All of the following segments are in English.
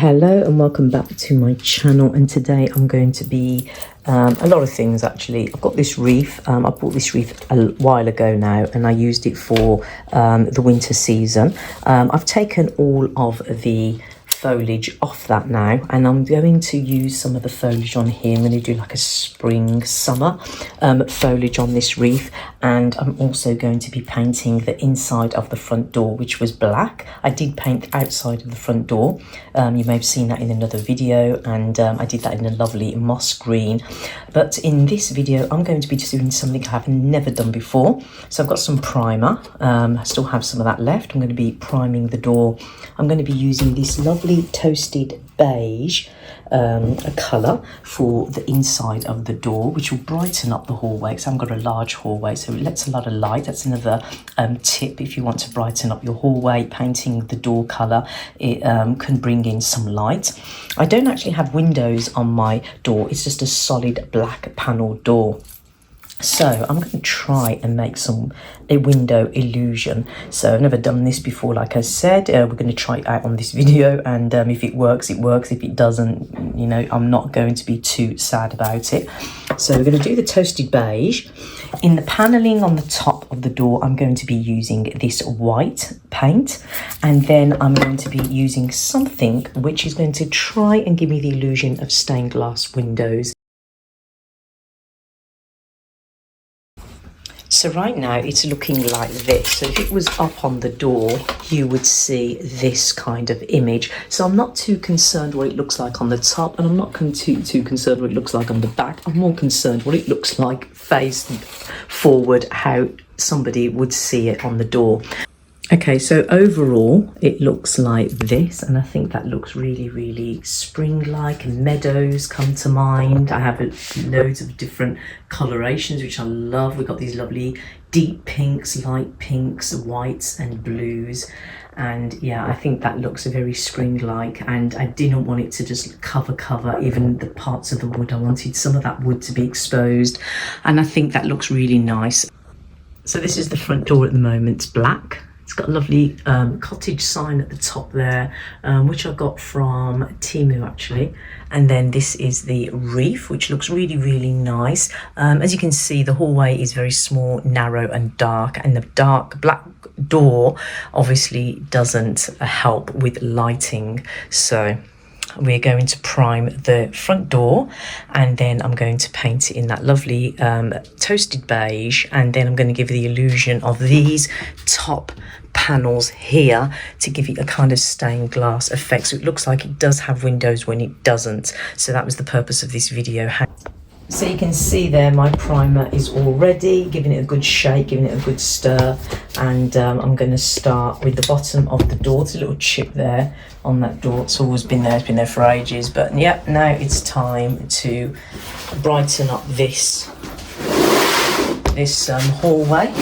Hello and welcome back to my channel, and today I'm going to be a lot of things actually. I've got this wreath. I bought this wreath a while ago now and I used it for the winter season. I've taken all of the foliage off that now, and I'm going to use some of the foliage on here. I'm going to do like a spring summer foliage on this wreath, and I'm also going to be painting the inside of the front door, which was black. I did paint the outside of the front door. You may have seen that in another video, and I did that in a lovely moss green. But in this video I'm going to be doing something I have never done before. So I've got some primer. I still have some of that left. I'm going to be priming the door. I'm going to be using this lovely toasted beige a colour for the inside of the door, which will brighten up the hallway, because I've got a large hallway, so it lets a lot of light. That's another tip if you want to brighten up your hallway. Painting the door colour, it can bring in some light. I don't actually have windows on my door, it's just a solid black panel door. So I'm going to try and make a window illusion. So I've never done this before, like I said. We're going to try it out on this video, and if it works, it works. If it doesn't, you know, I'm not going to be too sad about it. So we're going to do the toasted beige. In the panelling on the top of the door, I'm going to be using this white paint, and then I'm going to be using something which is going to try and give me the illusion of stained glass windows. So right now it's looking like this. So if it was up on the door, you would see this kind of image. So I'm not too concerned what it looks like on the top, and I'm not too concerned what it looks like on the back. I'm more concerned what it looks like face forward, how somebody would see it on the door. Okay, so overall it looks like this, and I think that looks really spring-like, and meadows come to mind. I have loads of different colorations which I love. We've got these lovely deep pinks, light pinks, whites and blues, and yeah, I think that looks very spring-like, and I didn't want it to just cover even the parts of the wood. I wanted some of that wood to be exposed, and I think that looks really nice. So this is the front door at the moment. It's black. It's got a lovely cottage sign at the top there, which I got from Temu actually. And then this is the wreath, which looks really nice. As you can see, the hallway is very small, narrow and dark, and the dark black door obviously doesn't help with lighting. So we're going to prime the front door, and then I'm going to paint it in that lovely toasted beige, and then I'm going to give the illusion of these top panels here to give it a kind of stained glass effect, so it looks like it does have windows when it doesn't. So that was the purpose of this video. So you can see there my primer is all ready, giving it a good shake, giving it a good stir, and I'm going to start with the bottom of the door. There's a little chip there on that door. It's always been there, it's been there for ages, but yeah, now it's time to brighten up this hallway.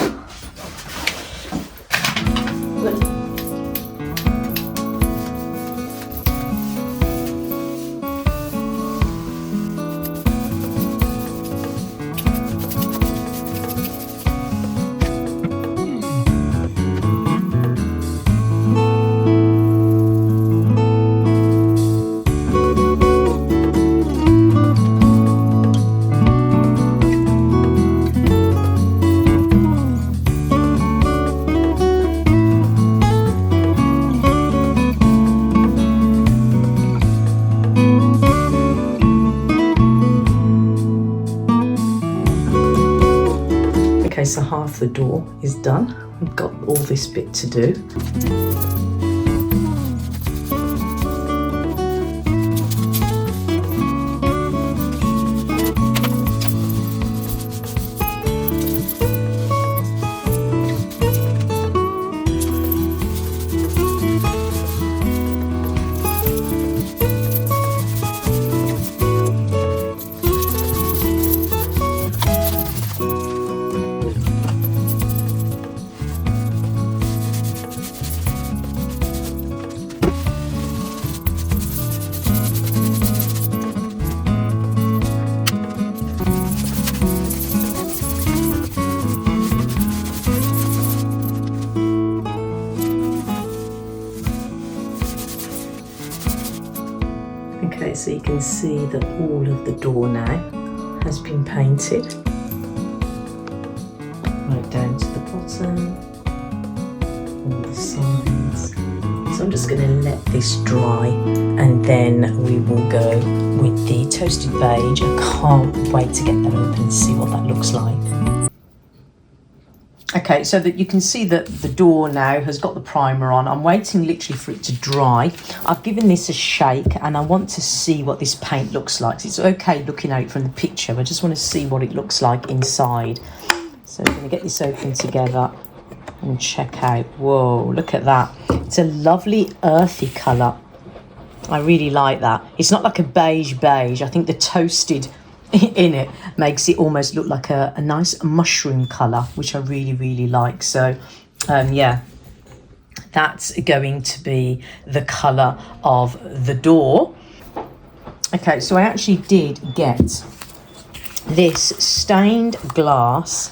Okay, so half the door is done. We've got all this bit to do. Okay, so you can see that all of the door now has been painted right down to the bottom, all the sides. So I'm just going to let this dry and then we will go with the toasted beige. I can't wait to get that open and see what that looks like. Okay, so that you can see that the door now has got the primer on. I'm waiting literally for it to dry. I've given this a shake and I want to see what this paint looks like. It's okay looking at it from the picture, but I just want to see what it looks like inside. So I'm going to get this open together and check out. Whoa, look at that. It's a lovely earthy colour. I really like that. It's not like a beige. I think the toasted in it makes it almost look like a nice mushroom colour, which I really like. So yeah, that's going to be the colour of the door. Okay, so I actually did get this stained glass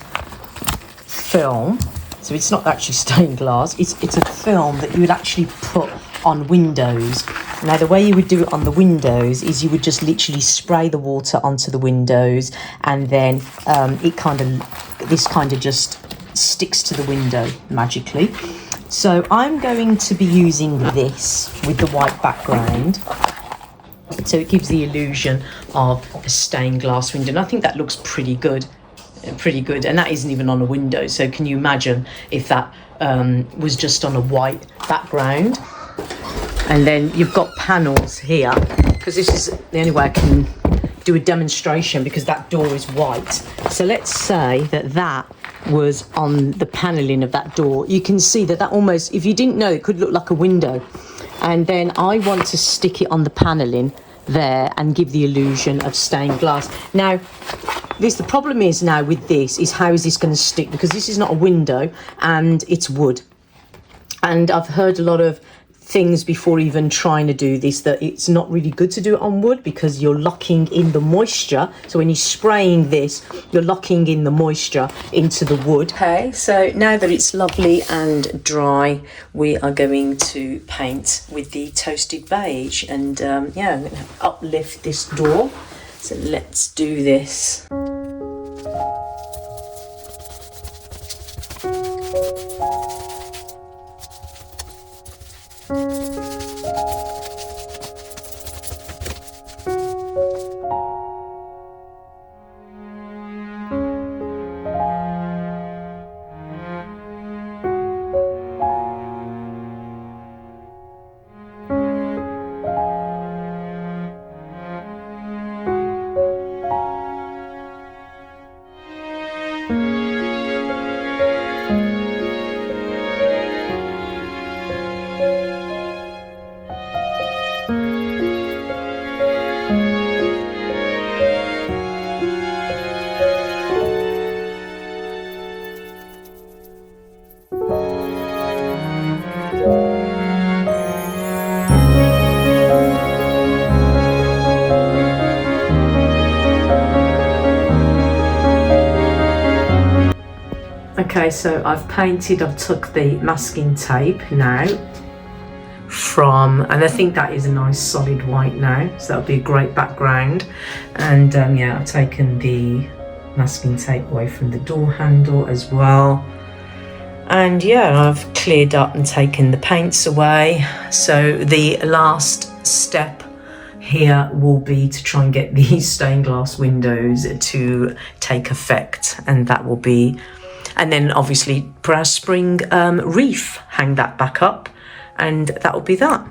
film. So it's not actually stained glass, it's a film that you would actually put on windows. Now the way you would do it on the windows is you would just literally spray the water onto the windows, and then this kind of just sticks to the window magically. So I'm going to be using this with the white background, so it gives the illusion of a stained glass window, and I think that looks pretty good, and that isn't even on a window. So can you imagine if that was just on a white background? And then you've got panels here, because this is the only way I can do a demonstration, because that door is white. So let's say that was on the paneling of that door. You can see that almost, if you didn't know, it could look like a window. And then I want to stick it on the paneling there and give the illusion of stained glass. Now, the problem is now with this is, how is this going to stick? Because this is not a window and it's wood. And I've heard a lot of things before even trying to do this, that it's not really good to do it on wood because you're locking in the moisture. So when you're spraying this, you're locking in the moisture into the wood. Okay, so now that it's lovely and dry, we are going to paint with the toasted beige. And yeah, I'm going to uplift this door. So let's do this. Okay, so I've took the masking tape now from, and I think that is a nice solid white now, so that'll be a great background. And yeah, I've taken the masking tape away from the door handle as well. And yeah, I've cleared up and taken the paints away. So the last step here will be to try and get these stained glass windows to take effect, and that will be, and then obviously for our spring wreath, hang that back up, and that will be that.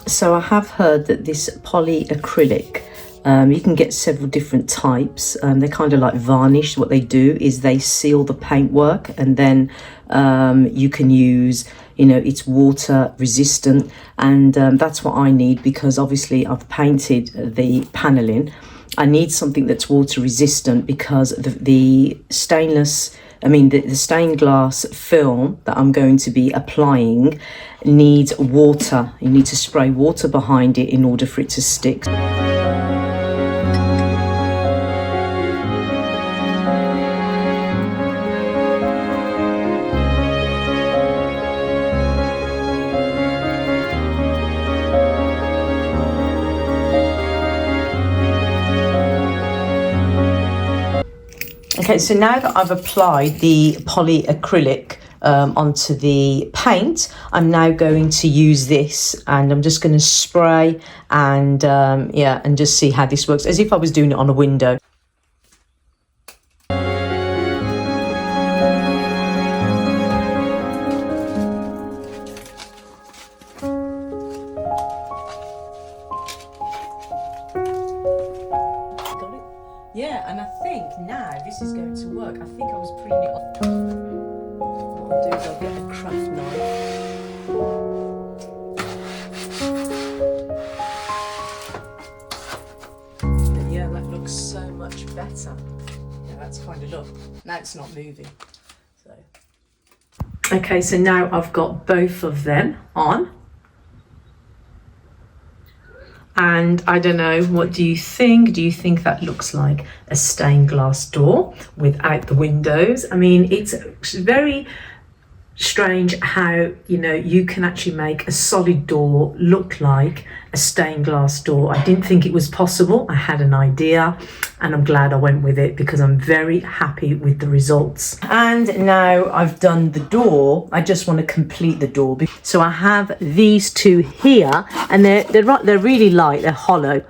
So I have heard that this polyacrylic, you can get several different types. They're kind of like varnish. What they do is they seal the paintwork, and then you can use, you know, it's water resistant, and that's what I need, because obviously I've painted the paneling. I need something that's water resistant, because the the stained glass film that I'm going to be applying needs water. You need to spray water behind it in order for it to stick. Okay, so now that I've applied the polyacrylic onto the paint, I'm now going to use this, and I'm just going to spray and yeah, and just see how this works, as if I was doing it on a window. Yeah, and I think now this is going to work. I think I was putting it off. What I'll do is I'll get the craft knife. But yeah, that looks so much better. Yeah, that's kind of look. Now it's not moving. So. Okay, so now I've got both of them on. And I don't know, what do you think? Do you think that looks like a stained glass door without the windows? I mean, it's very strange how, you know, you can actually make a solid door look like a stained glass door. I didn't think it was possible. I had an idea, and I'm glad I went with it because I'm very happy with the results. And now I've done the door, I just want to complete the door. So I have these two here, and they're really light, they're hollow.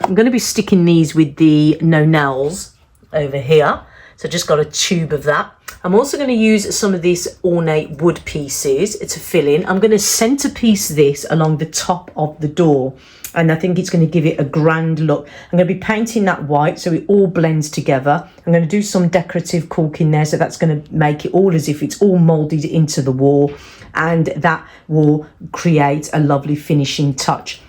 I'm going to be sticking these with the no nails over here. So I just got a tube of that. I'm also going to use some of these ornate wood pieces to fill in. I'm going to centerpiece this along the top of the door, and I think it's going to give it a grand look. I'm going to be painting that white so it all blends together. I'm going to do some decorative caulking there, so that's going to make it all as if it's all molded into the wall, and that will create a lovely finishing touch.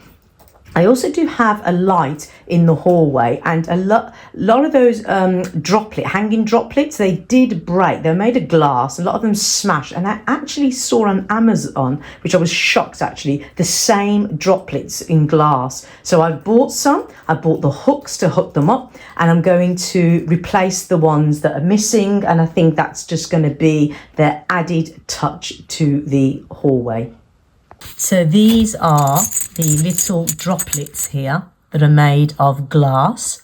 I also do have a light in the hallway, and a lot of those hanging droplets, they did break. They're made of glass. A lot of them smashed, and I actually saw on Amazon, which I was shocked actually, the same droplets in glass. So I bought some. I bought the hooks to hook them up, and I'm going to replace the ones that are missing, and I think that's just going to be the added touch to the hallway. So these are the little droplets here that are made of glass.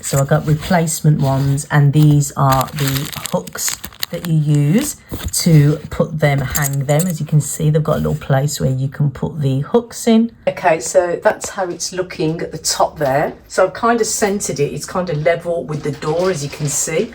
So I've got replacement ones, and these are the hooks that you use to hang them. As you can see, they've got a little place where you can put the hooks in. Okay, so that's how it's looking at the top there. So I've kind of centered it. It's kind of level with the door, as you can see.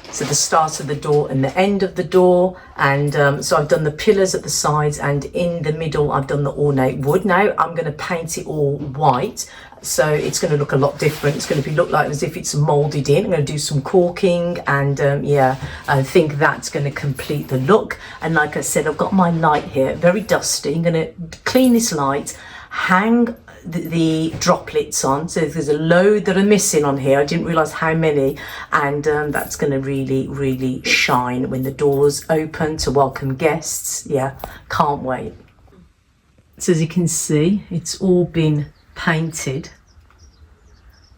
So the start of the door and the end of the door, and so I've done the pillars at the sides, and in the middle I've done the ornate wood. Now I'm going to paint it all white, so it's going to look a lot different. It's going to look like as if it's molded in. I'm going to do some caulking, and yeah, I think that's going to complete the look. And like I said, I've got my light here, very dusty. I'm going to clean this light, hang the droplets on, so there's a load that are missing on here. I didn't realize how many, and that's going to really shine when the doors open to welcome guests. Yeah, can't wait. So as you can see, it's all been painted.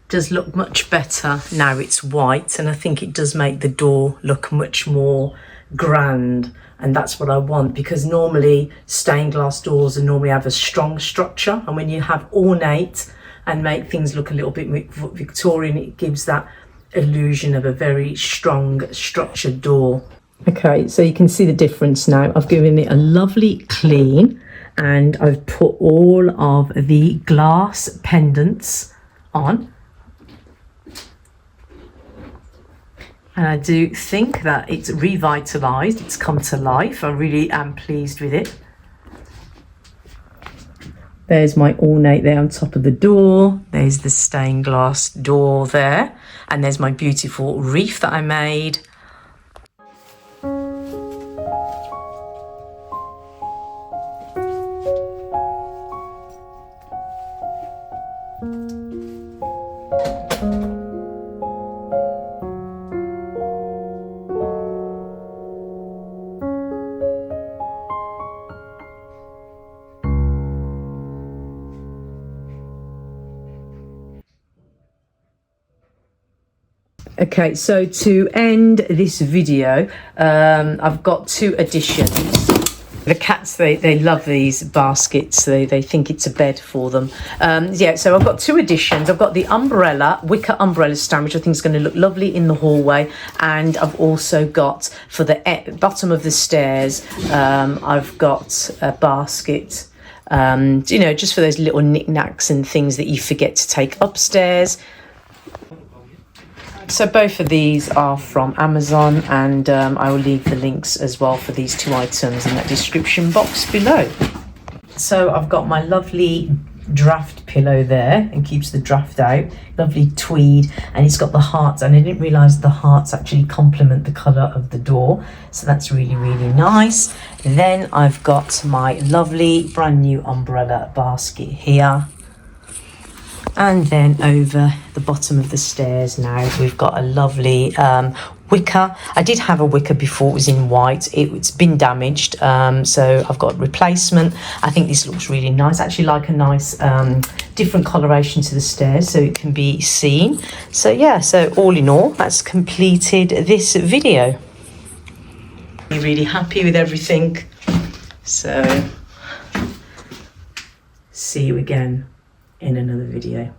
Does look much better now it's white, and I think it does make the door look much more grand, and that's what I want, because normally stained glass doors normally have a strong structure, and when you have ornate and make things look a little bit Victorian, it gives that illusion of a very strong structured door. Okay, so you can see the difference now. I've given it a lovely clean, and I've put all of the glass pendants on. And I do think that it's revitalised, it's come to life. I really am pleased with it. There's my ornate there on top of the door. There's the stained glass door there. And there's my beautiful wreath that I made. Okay, so to end this video, I've got two additions. The cats, they love these baskets. They think it's a bed for them. Yeah, so I've got 2 additions. I've got the umbrella, wicker umbrella stand, which I think is going to look lovely in the hallway. And I've also got, for the bottom of the stairs, I've got a basket, you know, just for those little knickknacks and things that you forget to take upstairs. So both of these are from Amazon, and I will leave the links as well for these 2 items in that description box below. So I've got my lovely draft pillow there, and keeps the draft out. Lovely tweed, and it's got the hearts, and I didn't realise the hearts actually complement the colour of the door, so that's really, really nice. Then I've got my lovely brand new umbrella basket here. And then over the bottom of the stairs now, we've got a lovely wicker. I did have a wicker before, it was in white. It's been damaged, so I've got a replacement. I think this looks really nice. I actually like a nice different coloration to the stairs so it can be seen. So yeah, so all in all, that's completed this video. I'm really happy with everything. So see you again in another video.